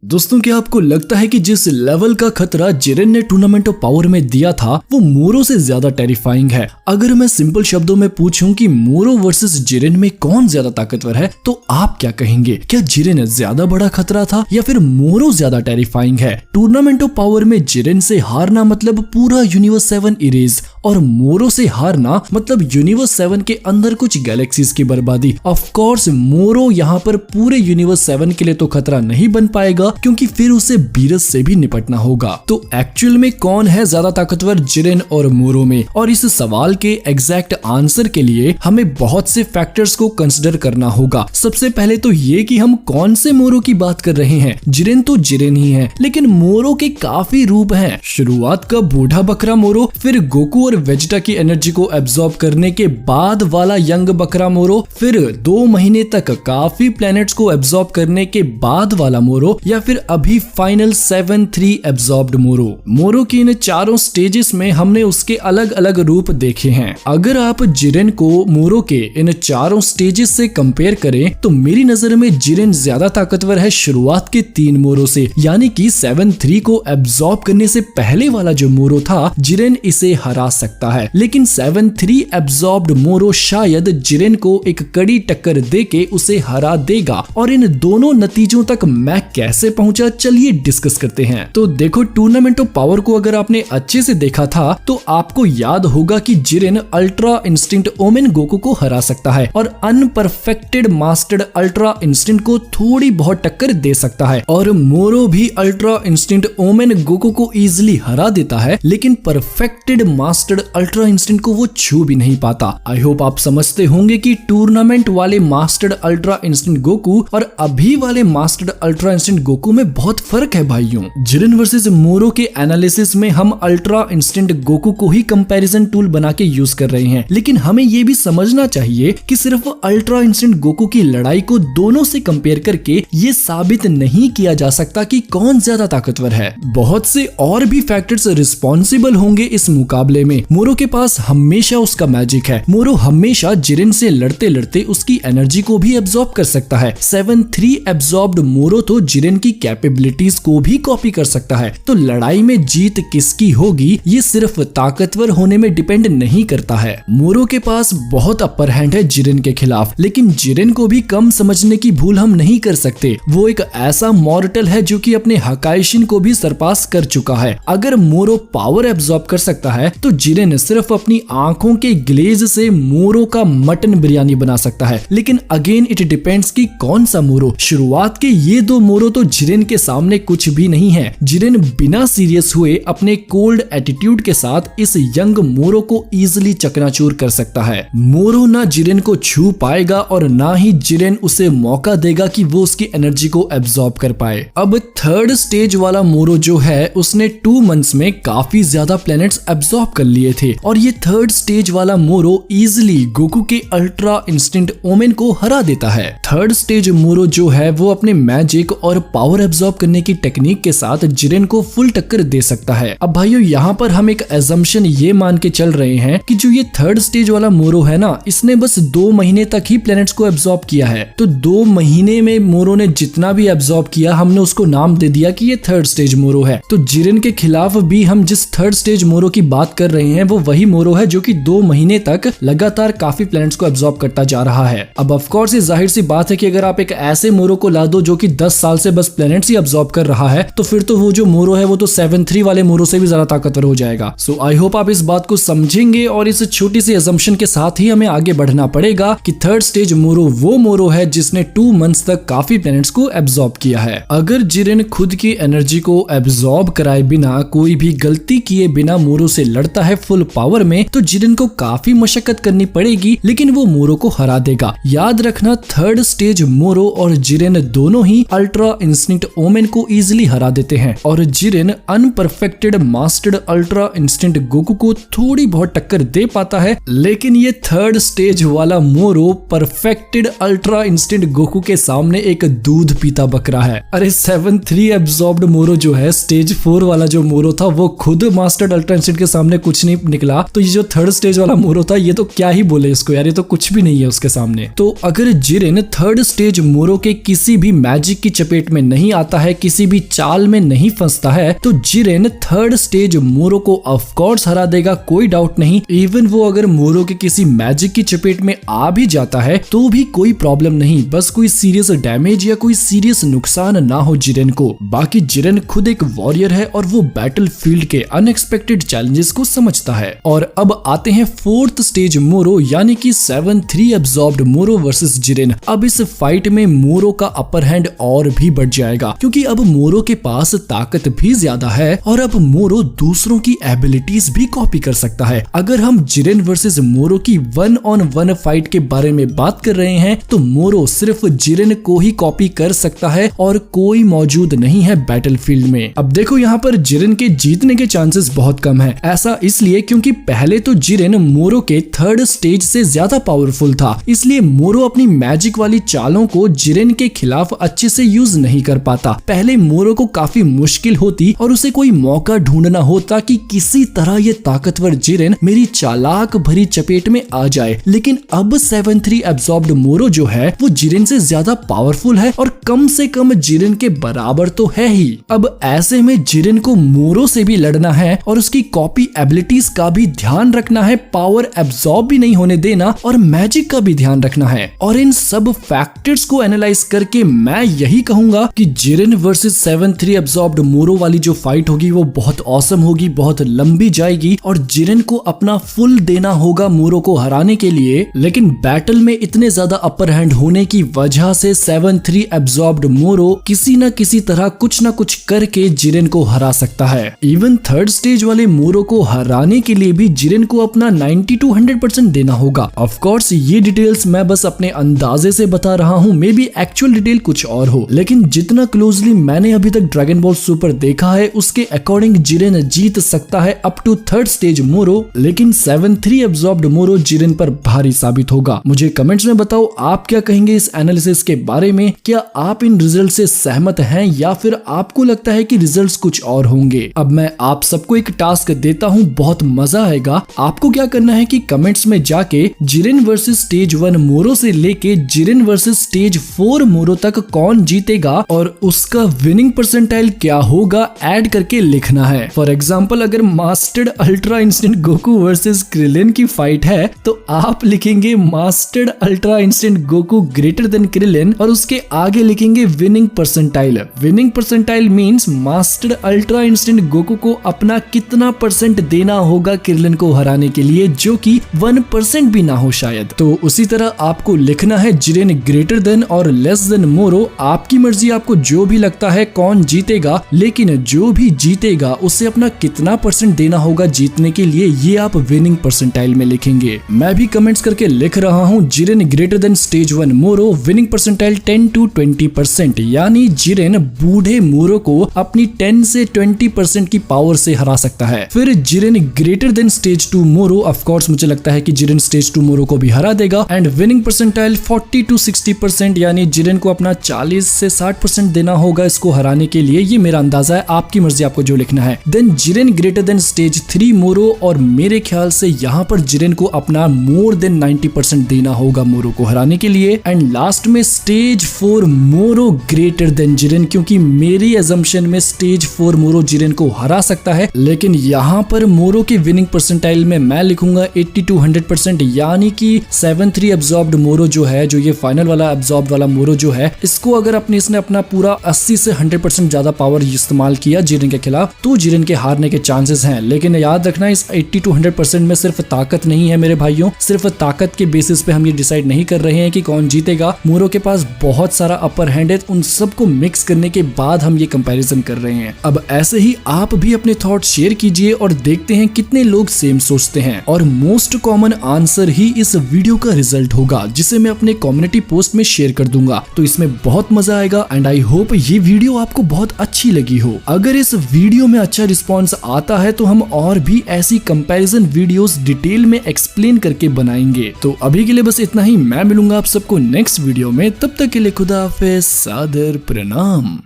दोस्तों, क्या आपको लगता है कि जिस लेवल का खतरा जिरेन ने टूर्नामेंट ऑफ पावर में दिया था वो मोरो से ज्यादा टेरिफाइंग है? अगर मैं सिंपल शब्दों में पूछूं कि मोरो वर्सेस जिरेन में कौन ज्यादा ताकतवर है तो आप क्या कहेंगे? क्या जिरेन ज्यादा बड़ा खतरा था या फिर मोरो ज्यादा टेरिफाइंग है? टूर्नामेंट ऑफ पावर में जिरेन से हारना मतलब पूरा यूनिवर्स 7 इरेज और मोरो से हारना मतलब यूनिवर्स 7 के अंदर कुछ गैलेक्सीज की बर्बादी। ऑफ कोर्स मोरो यहाँ पर पूरे यूनिवर्स 7 के लिए तो खतरा नहीं बन पाएगा क्योंकि फिर उसे बीरस से भी निपटना होगा। तो एक्चुअल में कौन है ज्यादा ताकतवर, जिरेन और मोरो में? और इस सवाल के एग्जैक्ट आंसर के लिए हमें बहुत से फैक्टर्स को कंसिडर करना होगा। सबसे पहले तो ये कि हम कौन से मोरो की बात कर रहे हैं। जिरेन तो जिरेन ही है, लेकिन मोरो के काफी रूप हैं। शुरुआत का बूढ़ा बकरा मोरो, फिर गोकू और वेजिटा की एनर्जी को एब्जॉर्ब करने के बाद वाला यंग बकरा मोरो, फिर 2 महीने तक काफी प्लैनेट्स को एब्जॉर्ब करने के बाद वाला मोरो, या फिर अभी फाइनल 7-3 एब्जॉर्ब्ड मोरो। मोरो की इन चारों स्टेजेस में हमने उसके अलग अलग रूप देखे हैं। अगर आप जिरेन को मोरो के इन चारों स्टेजेस से कंपेयर करें तो मेरी नजर में जिरेन ज्यादा ताकतवर है शुरुआत के 3 मोरो से, यानी कि 7-3 को एब्जॉर्ब करने से पहले वाला जो मोरो था जिरेन इसे हरा सकता है। लेकिन 7-3 एब्जॉर्ब्ड मोरो शायद जिरेन को एक कड़ी टक्कर देके उसे हरा देगा। और इन दोनों नतीजों तक मैं कैसे पहुंचा, चलिए डिस्कस करते हैं। तो देखो, टूर्नामेंट ऑफ पावर को अगर आपने अच्छे से देखा था तो आपको याद होगा कि Jiren ultra instinct omen Goku को हरा सकता है और अनपरफेक्टेड मास्टर्ड अल्ट्रा इंस्टिंक्ट को थोड़ी बहुत टक्कर दे सकता है। और मोरो भी अल्ट्रा इंस्टिंक्ट ओमेन गोकू को इजिली हरा देता है, लेकिन परफेक्टेड मास्टर्ड अल्ट्रा इंस्टिंक्ट को वो छू भी नहीं पाता। आई होप आप समझते होंगे कि टूर्नामेंट वाले मास्टर्ड अल्ट्रा इंस्टिंक्ट गोकू और अभी वाले मास्टर्ड अल्ट्रा इंस्टिंक्ट गोकू में बहुत फर्क है भाइयों। जिरेन वर्सेस मोरो के एनालिसिस में हम अल्ट्रा इंस्टिंक्ट गोकू को ही कंपैरिजन टूल बना के यूज कर रहे हैं, लेकिन हमें ये भी समझना चाहिए कि सिर्फ अल्ट्रा इंस्टिंक्ट गोकू की लड़ाई को दोनों से कंपेयर करके ये साबित नहीं किया जा सकता कि कौन ज्यादा ताकतवर है। बहुत से और भी फैक्टर्स रिस्पॉन्सिबल होंगे इस मुकाबले में। मोरो के पास हमेशा उसका मैजिक है। मोरो हमेशा जिरेन से लड़ते लड़ते उसकी एनर्जी को भी एब्जॉर्ब कर सकता है। 7-3 एब्जॉर्ब्ड मोरो तो जिरेन की कैपेबिलिटीज को भी कॉपी कर सकता है। तो लड़ाई में जीत किसकी होगी ये सिर्फ ताकतवर होने में डिपेंड नहीं करता है। मोरो के पास बहुत अपर हैंड है जिरेन के खिलाफ, लेकिन जिरेन को भी कम समझने की भूल हम नहीं कर सकते। वो एक ऐसा मॉर्टल है जो कि अपने हकाइशिन को भी सरपास कर चुका है। अगर मोरो पावर एब्जॉर्ब कर सकता है तो जिरेन सिर्फ अपनी आंखों के ग्लेज से मोरो का मटन बिरयानी बना सकता है। लेकिन अगेन इट डिपेंड्स कि कौन सा मोरो। शुरुआत के ये 2 मोरो तो जिरेन के सामने कुछ भी नहीं है। जिरेन बिना सीरियस हुए अपने कोल्ड एटीट्यूड के साथ इस यंग मोरो को इजिली चकनाचूर कर सकता है। मोरो ना जिरेन को छू पाएगा और ना ही जिरेन उसे मौका देगा कि वो उसकी एनर्जी को एब्जॉर्ब कर पाए। अब 3rd स्टेज वाला मोरो जो है उसने 2 मंथ्स में काफी ज्यादा प्लैनेट्स एब्जॉर्ब कर लिए थे और ये 3rd स्टेज वाला मोरो इजिली गोकू के अल्ट्रा इंस्टिंक्ट ओमेन को हरा देता है। 3rd स्टेज मोरो जो है वो अपने मैजिक और पावर एब्जॉर्ब करने की टेक्निक के साथ जिरेन को फुल टक्कर दे सकता है। अब भाइयों, यहाँ पर हम एक एजम्पशन ये मान के चल रहे हैं कि जो ये 3rd स्टेज वाला मोरो है ना, इसने बस 2 महीने तक ही प्लैनेट्स को एब्जॉर्ब किया है। तो 2 महीने में मोरो ने जितना भी एब्जॉर्ब किया हमने उसको नाम दे दिया कि ये 3rd स्टेज मोरो है। तो जिरेन के खिलाफ भी हम जिस 3rd स्टेज मोरो की बात कर रहे हैं वो वही मोरो है जो कि 2 महीने तक लगातार काफी प्लैनेट्स को एब्जॉर्ब करता जा रहा है। अब ऑफ कोर्स ये जाहिर सी बात है कि अगर आप एक ऐसे मोरो को ला दो जो कि 10 साल से बस प्लैनेट्स ही एब्जॉर्ब कर रहा है तो फिर तो वो जो मोरो है वो तो 7-3 वाले मोरो से भी ज्यादा ताकतवर हो जाएगा। सो आई होप आप इस बात को समझेंगे और इस छोटी सी असम्पशन के साथ ही हमें आगे बढ़ना पड़ेगा कि 3rd स्टेज मोरो वो मोरो है जिसने 2 मंथ्स तक काफी प्लैनेट्स को एब्जॉर्ब किया है। अगर जिरेन खुद की एनर्जी को एब्जॉर्ब कराए बिना, कोई भी गलती किए बिना मोरो से लड़ता है फुल पावर में तो जिरेन को काफी मशक्कत करनी पड़ेगी, लेकिन वो मोरो को हरा देगा। याद रखना, 3rd स्टेज मोरो और जिरेन दोनों ही अल्ट्रा इंस्टिंक्ट ओमेन को इजिली हरा देते हैं और Jiren unperfected mastered ultra instinct Goku को थोड़ी बहुत टक्कर दे पाता है। लेकिन ये 3rd स्टेज वाला मोरो परफेक्टेड अल्ट्रा इंस्टिंक्ट गोकू के सामने एक दूध पीता बकरा है। अरे 7-3 एब्जॉर्ब्ड मोरो जो है, स्टेज 4 वाला जो मोरो था वो खुद मास्टर्ड अल्ट्रा इंस्टिंक्ट के सामने कुछ कुछ नहीं निकला, तो ये जो थर्ड स्टेज वाला मोरो था ये तो क्या ही बोले इसको यार, ये तो कुछ भी नहीं है उसके सामने। तो अगर जिरेन थर्ड स्टेज मोरो के किसी भी मैजिक की चपेट में नहीं आता है, किसी भी चाल में नहीं फंसता है, तो जिरेन थर्ड स्टेज मोरो को ऑफ कोर्स हरा देगा, कोई डाउट नहीं। इवन वो अगर मोरो के किसी मैजिक की चपेट में आ भी जाता है तो भी कोई प्रॉब्लम नहीं, बस कोई सीरियस डैमेज या कोई सीरियस नुकसान ना हो जिरेन को। बाकी जिरेन खुद एक वॉरियर है और वो बैटल फील्ड के अनएक्सपेक्टेड चैलेंजेस को समझता है। और अब आते हैं फोर्थ स्टेज मोरो यानी कि 7/3 एब्जॉर्ब्ड मोरो वर्सेस जिरेन। अब इस फाइट में मोरो का अपर हैंड और भी बढ़ जाएगा, क्योंकि अब मोरो के पास ताकत भी ज्यादा है और अब मोरो दूसरों की एबिलिटीज भी कॉपी कर सकता है। अगर हम जिरेन वर्सेस मोरो की 1-on-1 फाइट के बारे में बात कर रहे हैं तो मोरो सिर्फ जिरेन को ही कॉपी कर सकता है और कोई मौजूद नहीं है बैटलफील्ड में। अब देखो यहाँ पर जिरेन के जीतने के चांसेस बहुत कम है। ऐसा इसलिए क्योंकि पहले तो जिरेन मोरो के थर्ड स्टेज से ज्यादा पावरफुल था, इसलिए मोरो अपनी मैजिक वाली चालों को जिरेन के खिलाफ अच्छे से यूज नहीं कर पाता। पहले मोरो को काफी मुश्किल होती और उसे कोई मौका ढूंढना होता कि किसी तरह ये ताकतवर जिरेन मेरी चालाक भरी चपेट में आ जाए। लेकिन अब 7/3 एब्जॉर्ब्ड मोरो जो है वो जिरेन से ज्यादा पावरफुल है और कम से कम जिरेन के बराबर तो है ही। अब ऐसे में जिरेन को मोरो से भी लड़ना है और उसकी कॉपी एबिलिटीज का भी ध्यान रखना है, पावर एब्जॉर्ब भी नहीं होने देना और मैजिक का भी ध्यान रखना है। और इन सब फैक्टर्स को एनालाइज करके मैं यही कहूंगा कि जिरेन वर्सेस 7/3 एब्जॉर्ब्ड मोरो वाली जो फाइट होगी वो बहुत ऑसम होगी, बहुत लंबी जाएगी और जिरेन को अपना फुल देना होगा मोरो को हराने के लिए। लेकिन बैटल में इतने ज्यादा अपर हैंड होने की वजह से 7/3 एब्जॉर्ब्ड मोरो किसी न किसी तरह कुछ न कुछ करके जिरेन को हरा सकता है। इवन थर्ड स्टेज वाले मोरो को हराने के लिए भी जिरेन को अपना 90 to 100% देना होगा। ऑफ कोर्स ये डिटेल्स मैं बस अपने अंदाजे से बता रहा हूँ, मे बी एक्चुअल डिटेल कुछ और हो, लेकिन जितना क्लोजली मैंने अभी तक ड्रैगन बॉल सुपर देखा है उसके अकॉर्डिंग जिरेन जीत सकता है अप टू थर्ड स्टेज मोरो। लेकिन 7/3 एब्जॉर्ब्ड मोरो जिरेन पर भारी साबित होगा। मुझे कमेंट्स में बताओ आप क्या कहेंगे इस एनालिसिस के बारे में। क्या आप इन रिजल्ट से सहमत हैं या फिर आपको लगता है कि रिजल्ट्स कुछ और होंगे। अब मैं आप सबको एक टास्क देता हूँ, बहुत मजा आएगा। आपको क्या करना है कि कमेंट्स में जाके जिरेन वर्सेस स्टेज 1 मोरो से लेके जिरेन वर्सेस स्टेज 4 मोरो तक कौन जीतेगा और उसका विनिंग परसेंटाइल क्या होगा ऐड करके लिखना है। फॉर एग्जाम्पल अगर mastered ultra instant Goku versus Krillin की फाइट है तो आप लिखेंगे mastered ultra instant Goku greater than Krillin और उसके आगे लिखेंगे winning percentile. Winning percentile means mastered ultra instant Goku को अपना कितना परसेंट देना होगा क्रिलिन को हराने के लिए, जो कि 1% भी ना हो शायद। तो उसी तरह आपको लिखना है जिरेन ग्रेटर देन और लेस देन मोरो। आपकी मर्जी, आपको जो भी लगता है कौन जीतेगा, लेकिन जो भी जीतेगा उसे अपना कितना परसेंट देना होगा जीतने के लिए, ये आप विनिंग परसेंटाइल में लिखेंगे। मैं भी कमेंट्स करके लिख रहा हूँ जिरेन ग्रेटर देन स्टेज 1 मोरो, विनिंग परसेंटाइल 10 to 20%, यानी जिरेन बूढ़े मोरो को अपनी 10 से 20% की पावर से हरा सकता है। फिर जिरेन ग्रेटर देन स्टेज 2 मोरो, ऑफ कोर्स मुझे लगता है कि जिरेन स्टेज 2 मोरो को भी हरा देगा एंड विनिंग परसेंटाइल 40 to 60%, यानी जिरेन को अपना 40 से 60% देना होगा इसको हराने के लिए। ये मेरा अंदाजा है, आपकी मर्जी आपको जो लिखना है। Then Jiren greater than stage 3 Moro, और मेरे ख्याल से यहाँ पर जिरेन को अपना मोर देन 90% देना होगा मोरो को हराने के लिए। एंड लास्ट में स्टेज 4 मोरो ग्रेटर देन जिरेन, क्योंकि मेरी अजम्पशन में स्टेज 4 मोरो जिरेन को हरा सकता है। लेकिन यहाँ पर मोरो के विनिंग परसेंटाइल में मैं लिखूंगा 80 to 100%, यानी कि 7/3 एब्जॉर्ब्ड मोरो जो है, जो ये फाइनल वाला एब्जॉर्ब वाला मोरो जो है, इसको अगर इसने अपना पूरा 80 से 100% ज्यादा पावर इस्तेमाल किया जिरेन के खिलाफ तो जिरेन के हारने के चांसेस हैं। लेकिन याद रखना इस 80 to 100% में सिर्फ ताकत नहीं है मेरे भाइयों, सिर्फ ताकत के बेसिस पे हम ये डिसाइड नहीं कर रहे हैं कि कौन जीतेगा। मोरो के पास बहुत सारा अपर हैंड है, उन सबको मिक्स करने के बाद हम ये कंपैरिजन कर रहे हैं। अब ऐसे ही आप भी अपने थॉट शेयर कीजिए और देखते हैं कितने लोग सेम सोचते हैं, और मोस्ट कॉमन आंसर ही इस वीडियो का रिजल्ट होगा जिसे मैं अपने कम्युनिटी पोस्ट में शेयर कर दूंगा। तो इसमें बहुत मजा आएगा एंड आई होप ये वीडियो आपको बहुत अच्छी लगी हो। अगर इस वीडियो में अच्छा रिस्पॉन्स आता है तो हम और भी ऐसी कंपैरिजन वीडियोस डिटेल में एक्सप्लेन करके बनाएंगे। तो अभी के लिए बस इतना ही, मैं मिलूंगा आप सबको नेक्स्ट वीडियो में, तब तक के लिए खुदा हाफिज़, सादर प्रणाम।